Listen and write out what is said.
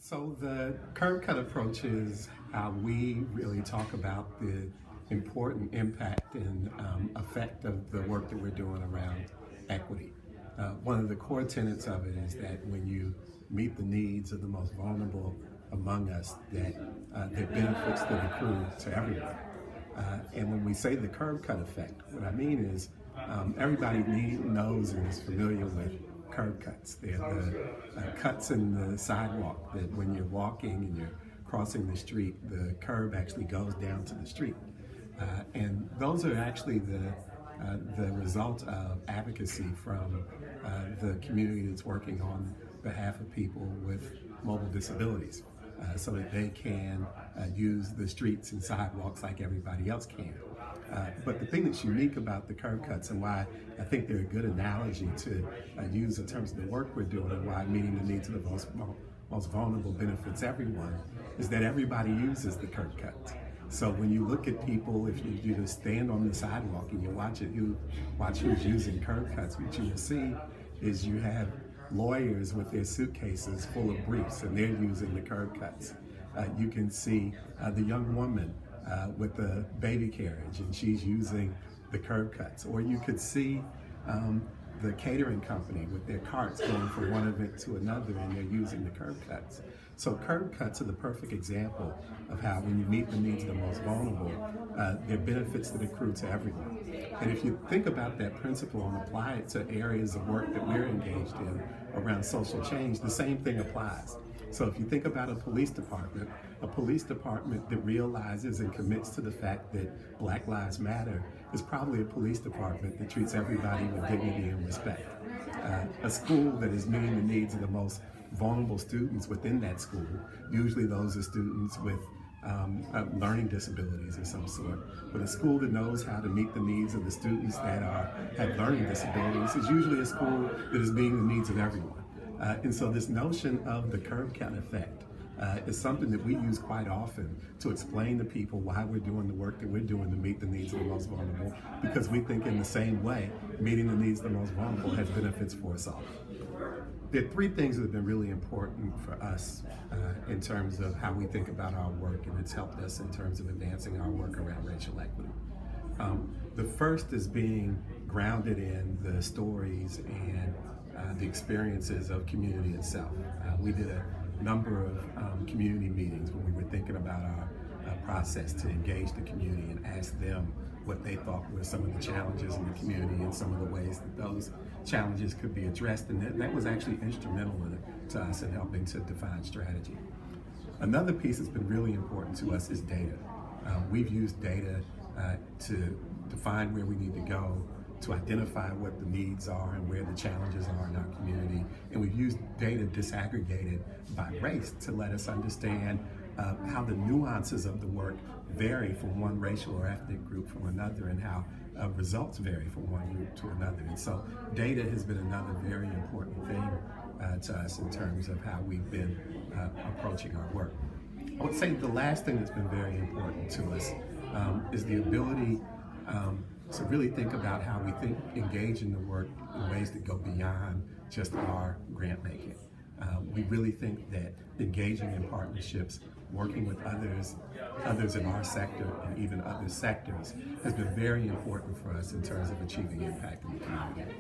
So the curb cut approach is how we really talk about the important impact and effect of the work that we're doing around equity. One of the core tenets of it is that when you meet the needs of the most vulnerable among us, that there are benefits that accrue to everyone. And when we say the curb cut effect, what I mean is everybody knows and is familiar with curb cuts. They're the cuts in the sidewalk that when you're walking and you're crossing the street, the curb actually goes down to the street. And those are actually the result of advocacy from the community that's working on behalf of people with mobile disabilities so that they can use the streets and sidewalks like everybody else can. But the thing that's unique about the curb cuts and why I think they're a good analogy to use in terms of the work we're doing and why meeting the needs of the most vulnerable benefits everyone is that everybody uses the curb cuts. So when you look at people, if you just stand on the sidewalk and you watch who's using curb cuts, what you will see is you have lawyers with their suitcases full of briefs and they're using the curb cuts. You can see the young woman with the baby carriage and she's using the curb cuts. Or you could see the catering company with their carts going from one event to another and they're using the curb cuts. So curb cuts are the perfect example of how when you meet the needs of the most vulnerable, there are benefits that accrue to everyone. And if you think about that principle and apply it to areas of work that we're engaged in around social change, the same thing applies. So if you think about a police department that realizes and commits to the fact that Black Lives Matter is probably a police department that treats everybody with dignity and respect. A school that is meeting the needs of the most vulnerable students within that school, usually those are students with learning disabilities of some sort. But a school that knows how to meet the needs of the students that have learning disabilities is usually a school that is meeting the needs of everyone. And so this notion of the curb cut effect is something that we use quite often to explain to people why we're doing the work that we're doing to meet the needs of the most vulnerable, because we think in the same way, meeting the needs of the most vulnerable has benefits for us all. There are three things that have been really important for us in terms of how we think about our work, and it's helped us in terms of advancing our work around racial equity. The first is being grounded in the stories and the experiences of community itself. We did a number of community meetings when we were thinking about our process to engage the community and ask them what they thought were some of the challenges in the community and some of the ways that those challenges could be addressed. And that was actually instrumental to us in helping to define strategy. Another piece that's been really important to us is data. We've used data to define where we need to go, to identify what the needs are and where the challenges are in our community. And we've used data disaggregated by race to let us understand how the nuances of the work vary from one racial or ethnic group from another, and how results vary from one group to another. And so data has been another very important thing to us in terms of how we've been approaching our work. I would say the last thing that's been very important to us is the ability to really think about how we engage in the work in ways that go beyond just our grant making. We really think that engaging in partnerships, working with others in our sector and even other sectors has been very important for us in terms of achieving impact in the community.